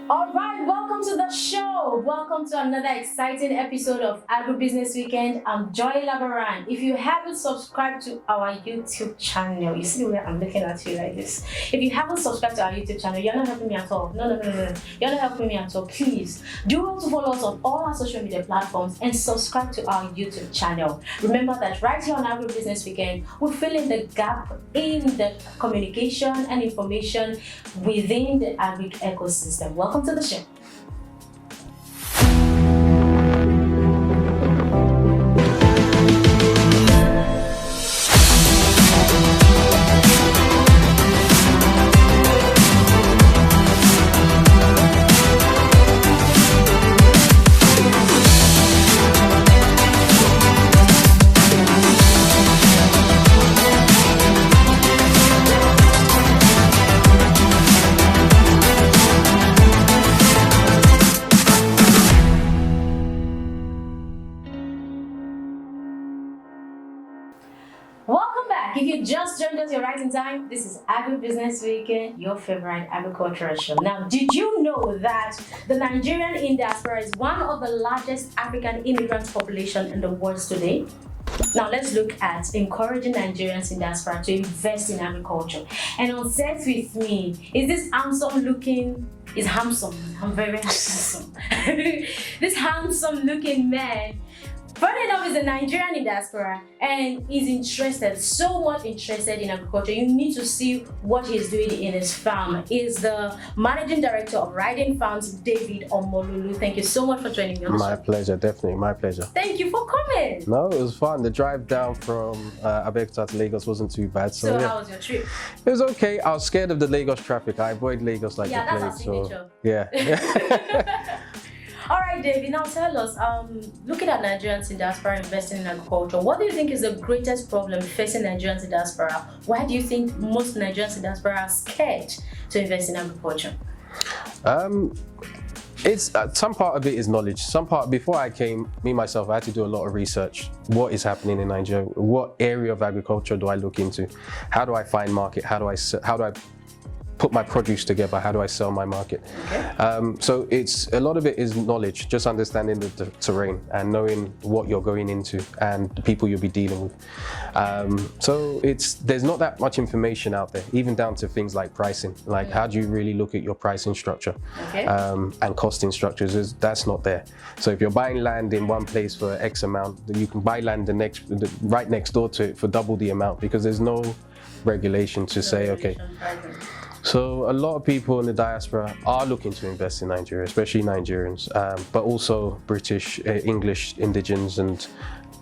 All right, welcome to the show. Welcome to another exciting episode of Agribusiness Weekend. I'm Duyile. If you haven't subscribed to our YouTube channel, you see where I'm looking at you like this. If you haven't subscribed to our YouTube channel, you're not helping me at all. No. You're not helping me at all. Please do well to follow us on all our social media platforms and subscribe to our YouTube channel. Remember that right here on Agribusiness Weekend, we fill in the gap in the communication and information within the agri ecosystem. Welcome to the show. Welcome back. If you just joined us, you're right in time. This is Agribusiness Weekend, your favorite agricultural show. Now, did you know that the Nigerian in diaspora is one of the largest African immigrant population in the world today? Now, let's look at encouraging Nigerians in diaspora to invest in agriculture. And on set with me is this handsome-looking, I'm very handsome. This handsome-looking man. Funny enough, is a Nigerian in diaspora and is so much interested in agriculture. You need to see what he's doing in his farm. He's the managing director of Riding Farms, David Omololu. Thank you so much for joining me. My pleasure, definitely, my pleasure. Thank you for coming. No, it was fun. The drive down from Abeokuta to Lagos wasn't too bad. So yeah. How was your trip? It was okay. I was scared of the Lagos traffic. I avoid Lagos like the plague. That's our signature. Yeah. All right, David, now tell us, looking at Nigerians in diaspora investing in agriculture, what do you think is the greatest problem facing Nigerians in diaspora? Why do you think most Nigerians in diaspora are scared to invest in agriculture? It's some part of it is knowledge. Some part, before I came, myself, I had to do a lot of research. What is happening in Nigeria? What area of agriculture do I look into? How do I find market? How do I put my produce together? How do I sell my market? Okay. So a lot of it is knowledge, just understanding the terrain and knowing what you're going into and the people you'll be dealing with. So there's not that much information out there, even down to things like pricing. Like how do you really look at your pricing structure? Okay. And costing structures, that's not there. So if you're buying land in one place for X amount, then you can buy land right next door to it for double the amount, because there's no regulation to say, okay. So a lot of people in the diaspora are looking to invest in Nigeria, especially Nigerians, but also British, English, indigenous, and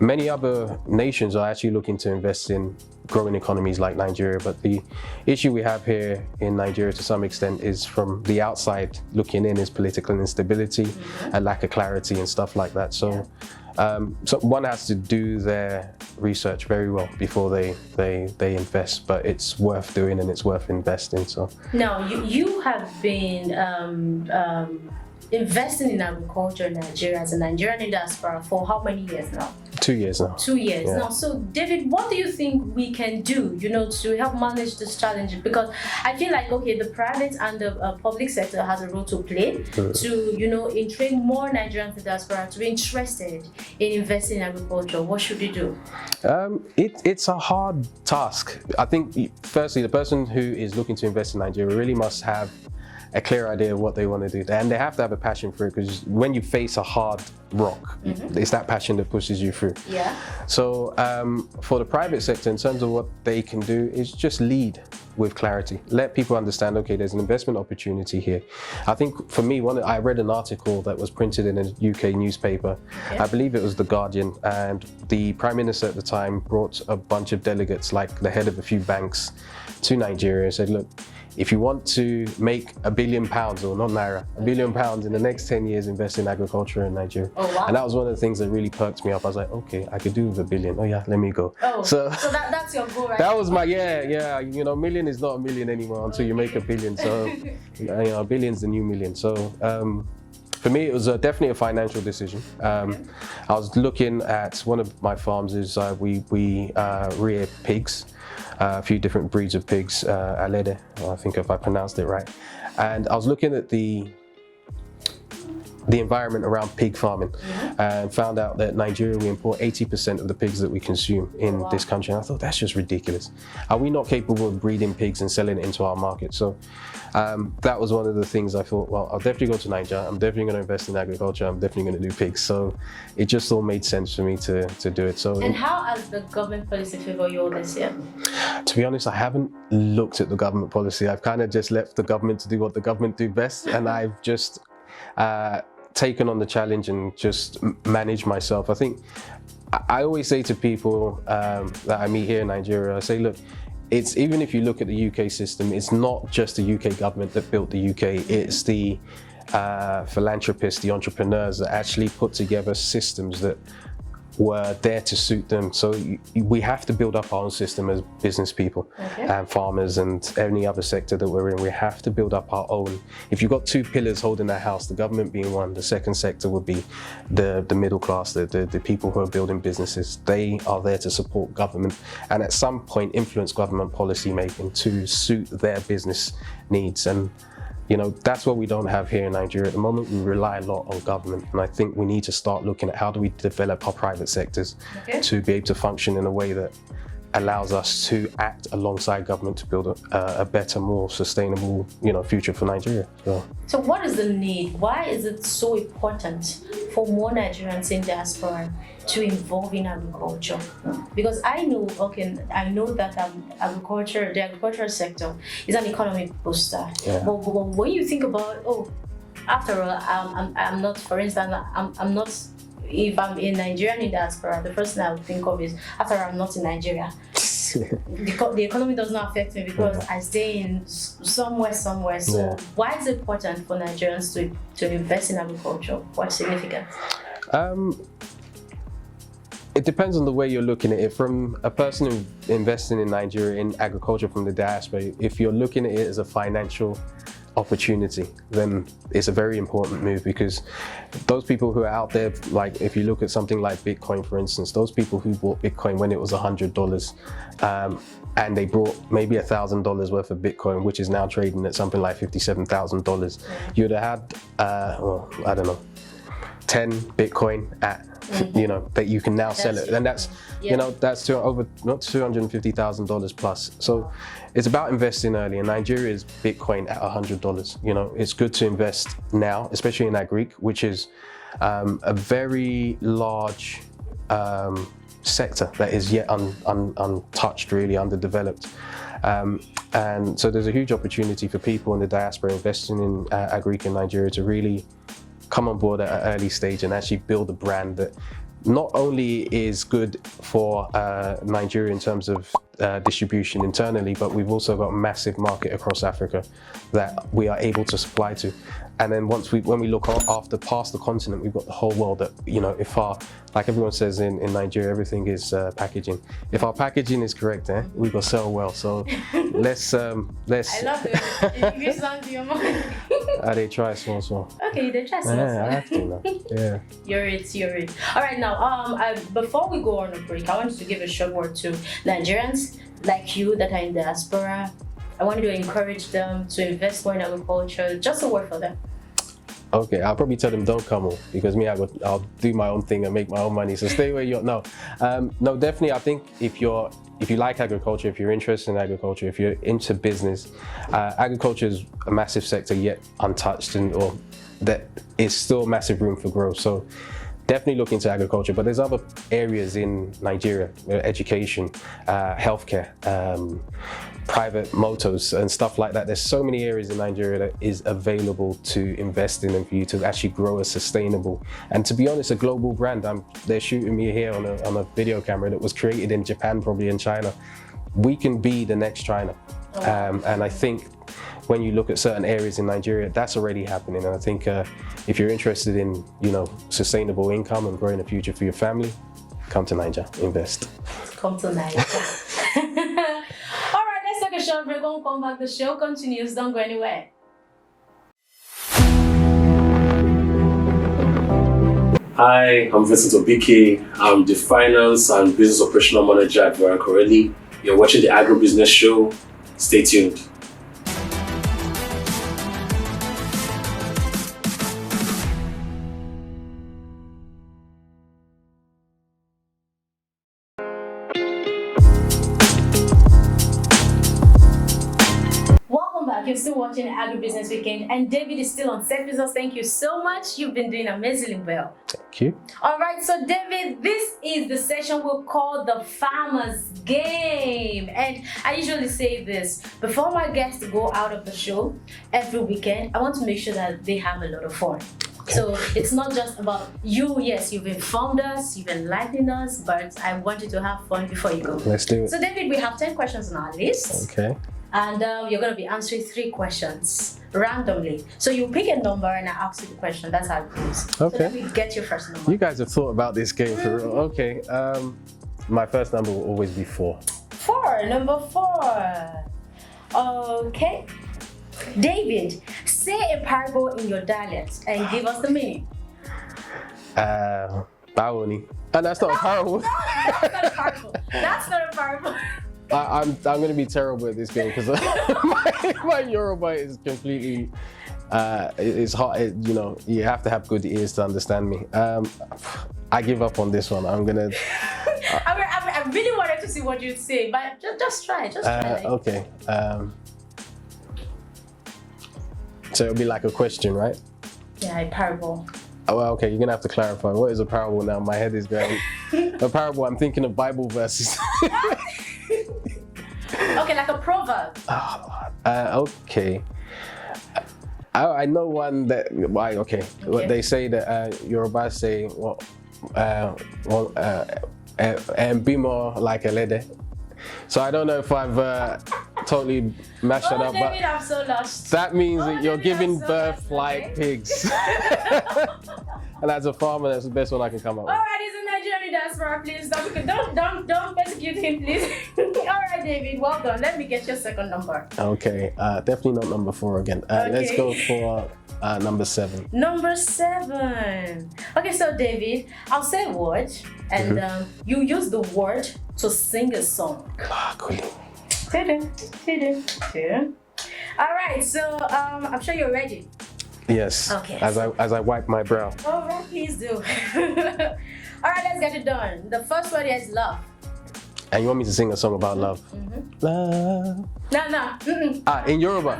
many other nations are actually looking to invest in growing economies like Nigeria. But the issue we have here in Nigeria to some extent is from the outside looking in is political instability, a lack of clarity and stuff like that. So, so one has to do their research very well before they invest, but it's worth doing and it's worth investing. So now you have been investing in agriculture in Nigeria as a Nigerian in diaspora for how many years now? 2 years now. 2 years yeah. now. So David, what do you think we can do, to help manage this challenge? Because I feel like, okay, the private and the public sector has a role to play to, train more Nigerians in diaspora to be interested in investing in agriculture. What should we do? It's a hard task. I think, firstly, the person who is looking to invest in Nigeria really must have a clear idea of what they want to do, and they have to have a passion for it, because when you face a hard rock, it's that passion that pushes you through. Yeah. So for the private sector, in terms of what they can do, is just lead with clarity. Let people understand, okay, there's an investment opportunity here. I think for me, I read an article that was printed in a UK newspaper. Okay. I believe it was The Guardian, and the Prime Minister at the time brought a bunch of delegates, like the head of a few banks, to Nigeria and said, look, if you want to make £1 billion, or not naira, £1 billion in the next 10 years, invest in agriculture in Nigeria. Oh, wow. And that was one of the things that really perked me up. I was like, okay, I could do with $1 billion. Oh yeah, let me go. Oh, so that's your goal, right? That was my, yeah. Million is not a million anymore until you make $1 billion. So, $1 billion's the new million. So, for me, it was definitely a financial decision. I was looking at one of my farms is we rear pigs. A few different breeds of pigs, Alede, I think if I pronounced it right. And I was looking at the the environment around pig farming, and found out that Nigeria, we import 80% of the pigs that we consume in this country. And I thought, that's just ridiculous. Are we not capable of breeding pigs and selling it into our market? So that was one of the things I thought, well, I'll definitely go to Nigeria. I'm definitely going to invest in agriculture. I'm definitely going to do pigs. So it just all made sense for me to do it. So. And how has the government policy favored you all this year? To be honest, I haven't looked at the government policy. I've kind of just left the government to do what the government do best, and I've just taken on the challenge and just managed myself. I think I always say to people that I meet here in Nigeria, I say, look, it's even if you look at the UK system, it's not just the UK government that built the UK, it's the philanthropists, the entrepreneurs that actually put together systems that were there to suit them. So we have to build up our own system as business people and farmers and any other sector that we're in. We have to build up our own. If you've got two pillars holding the house, the government being one, the second sector would be the middle class, the people who are building businesses. They are there to support government and at some point influence government policy making to suit their business needs. And you know, that's what we don't have here in Nigeria. At the moment, we rely a lot on government. And I think we need to start looking at how do we develop our private sectors to be able to function in a way that allows us to act alongside government to build a better, more sustainable, you know, future for Nigeria. So what is the need? Why is it so important for more Nigerians in diaspora to involve in agriculture? Because I know that the agricultural sector is an economic booster. But when you think about, after all, I'm not, for instance, I'm not. If I'm in Nigerian in diaspora, the first thing I would think of is, after I'm not in Nigeria. The economy does not affect me because I stay in somewhere. So why is it important for Nigerians to invest in agriculture? What's significant? It depends on the way you're looking at it. From a person who investing in Nigeria in agriculture from the diaspora, if you're looking at it as a financial opportunity, then it's a very important move, because those people who are out there, like if you look at something like Bitcoin, for instance, those people who bought Bitcoin when it was $100 and they brought maybe $1,000 worth of Bitcoin, which is now trading at something like $57,000, you'd have had, I don't know, 10 Bitcoin at, you know, that you can now sell it. And that's, you know, that's over not $250,000 plus. So it's about investing early, and Nigeria is Bitcoin at $100. You know, it's good to invest now, especially in agri, which is a very large sector that is yet untouched, really underdeveloped. And so there's a huge opportunity for people in the diaspora investing in agri in Nigeria to really come on board at an early stage and actually build a brand that not only is good for Nigeria in terms of distribution internally, but we've also got a massive market across Africa that we are able to supply to. And then when we look past the continent, we've got the whole world that, you know, if like everyone says in Nigeria, everything is packaging. If our packaging is correct, we will sell well. So let's. I love it. You sound your mind. They try small. Okay, they try small. Yeah, I have to now. Yeah. You're it. All right, now, before we go on a break, I wanted to give a short word to Nigerians like you that are in diaspora. I wanted to encourage them to invest more in agriculture. Just a word for them. Okay, I'll probably tell them don't come home, because I'll do my own thing and make my own money. So stay where you're. No, definitely. I think if you like agriculture, if you're interested in agriculture, if you're into business, agriculture is a massive sector yet untouched, or that is still massive room for growth. So definitely look into agriculture. But there's other areas in Nigeria: education, healthcare, private motors and stuff like that. There's so many areas in Nigeria that is available to invest in and for you to actually grow a sustainable, and to be honest, a global brand. They're shooting me here on a video camera that was created in Japan, probably in China. We can be the next China. And I think when you look at certain areas in Nigeria, that's already happening. And I think if you're interested in, you know, sustainable income and growing a future for your family, come to Nigeria, invest. Come to Nigeria. A short break. When we come back, the show continues. Don't go anywhere. Hi, I'm Vincent Obike. I'm the Finance and Business Operational Manager at Vera Corelli. You're watching the Agribusiness Show. Stay tuned. you're still watching Agribusiness Weekend, and David is still on set business. Thank you so much. You've been doing amazingly well. Thank you. All right, so David, this is the session we'll call the Farmer's Game. And I usually say this, before my guests go out of the show every weekend, I want to make sure that they have a lot of fun. So it's not just about you. Yes, you've informed us, you've enlightened us, but I want you to have fun before you go. Let's do it. So David, we have 10 questions on our list. Okay. And you're going to be answering 3 questions randomly. So you pick a number and I ask you the question. That's how it goes. Okay. So let me get your first number. You guys have thought about this game for real. Okay. My first number will always be 4. 4, number 4. Okay. David, say a parable in your dialect and give us the meaning. Bawoni. And that's not a parable. That's not a parable. That's not a parable. I'm going to be terrible at this game because my Yoruba is completely. It's hard. You know, you have to have good ears to understand me. I give up on this one. I'm gonna. I really wanted to see what you'd say, but just try. Just try. Okay. So it'll be like a question, right? Yeah, a parable. Oh, well, okay, you're gonna have to clarify. What is a parable now? My head is going. A parable, I'm thinking of Bible verses. Okay, like a proverb. Okay. I know one that, why, okay. What they say that Yoruba say, and be more like a lady. So I don't know if I've totally mashed that up, David, but I'm so lost. that means that you're David, giving I'm so birth lost, like okay. pigs. And as a farmer, that's the best one I can come up with. All right, he's a Nigerian diaspora. Please don't persecute him, please. All right, David, well done. Let me get your second number. Okay, definitely not number 4 again. Let's Okay. go for number 7. Number 7. Okay, so David, I'll say a word, and you use the word to sing a song. Cool. All right, so I'm sure you're ready. Yes. Okay. As I wipe my brow. All right, please do. All right, let's get it done. The first word is love. And you want me to sing a song about love? Love. No. In Yoruba.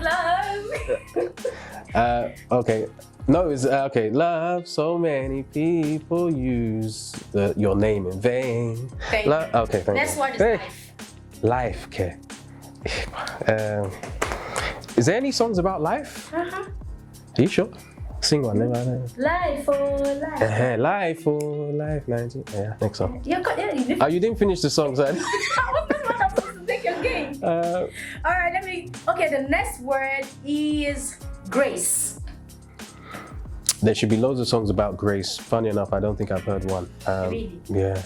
Love. Okay. No, it's okay. Love, so many people use your name in vain. Thank you. Okay, thank Next you. word is life. Life, okay. Is there any songs about life? Uh-huh. Are you sure? Sing one. Life, oh, life. Life, oh, life, 19. Yeah, next song. You You didn't finish the song, so I'm supposed to take your game. All right, okay, the next word is grace. there should be loads of songs about grace. Funny enough, I don't think I've heard one. Really? Yeah.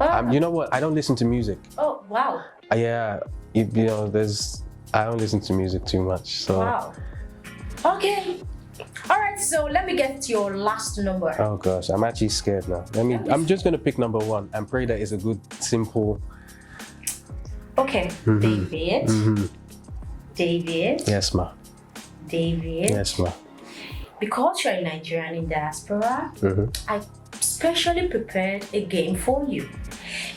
Oh, You know what? I don't listen to music. oh wow. Yeah, you know, I don't listen to music too much, so. Wow. Okay. All right, so let me get your last number. Oh gosh, I'm actually scared now. I'm just gonna pick number 1 and pray that it's a good, simple. Okay, David. David. Yes, ma. David. Yes, ma. Because you're a Nigerian in diaspora, I specially prepared a game for you.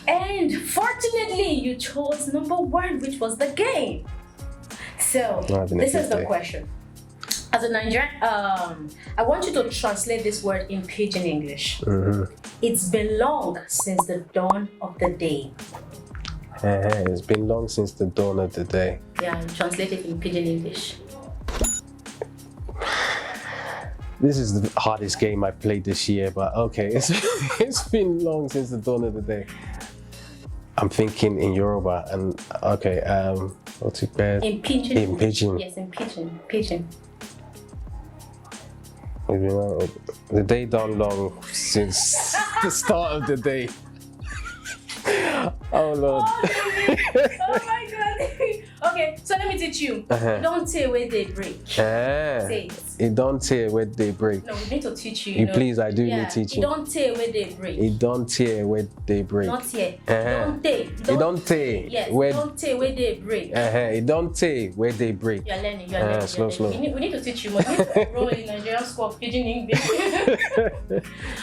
And fortunately, you chose number 1, which was the game. So, this is the question. As a Nigerian, I want you to translate this word in Pidgin English. It's been long since the dawn of the day. It's been long since the dawn of the day. Yeah, translate it in Pidgin English. This is the hardest game I've played this year, but okay. It's been long since the dawn of the day. I'm thinking in Yoruba and okay, what's it bad? In Pidgin. In Pidgin. Yes, in Pidgin. Pidgin. You know, the day done long since the start of the day. Oh Lord. Oh my God. Okay, so let me teach you. Don't say where they break. Say it. It don't tear where they break. No, we need to teach you. Please, I do need teaching. It don't tear where they break. It don't tear where they break. Not tear. It don't tear. Yes, where it don't tear where they break. It don't tear where they break. You're learning, you're learning. Slow. We need to teach you more. We need to enroll in Nigerian School of Pidgin English.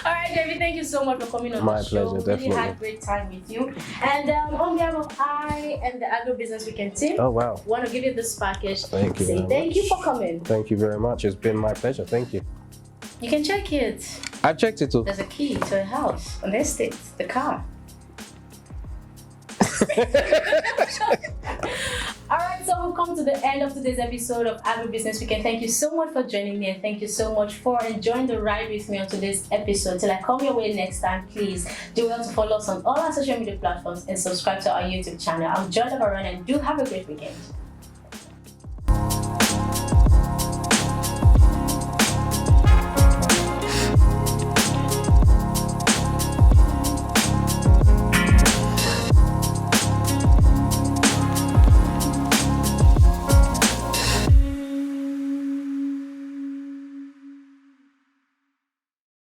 All right, David, thank you so much for coming on the show. My pleasure, definitely. Really had a great time with you. And on behalf of I and the Agribusiness Weekend team, Oh, wow. want to give you this package. Thank you. Say thank you for coming. Thank you very much. It's been my pleasure. Thank you. You can check it. I've checked it too. There's a key to a house, an estate, the car. Alright, so we've come to the end of today's episode of Agribusiness Weekend. Thank you so much for joining me, and thank you so much for enjoying the ride with me on today's episode. Till I come your way next time, please do well to follow us on all our social media platforms and subscribe to our YouTube channel. I'm Joy Labaran, and do have a great weekend.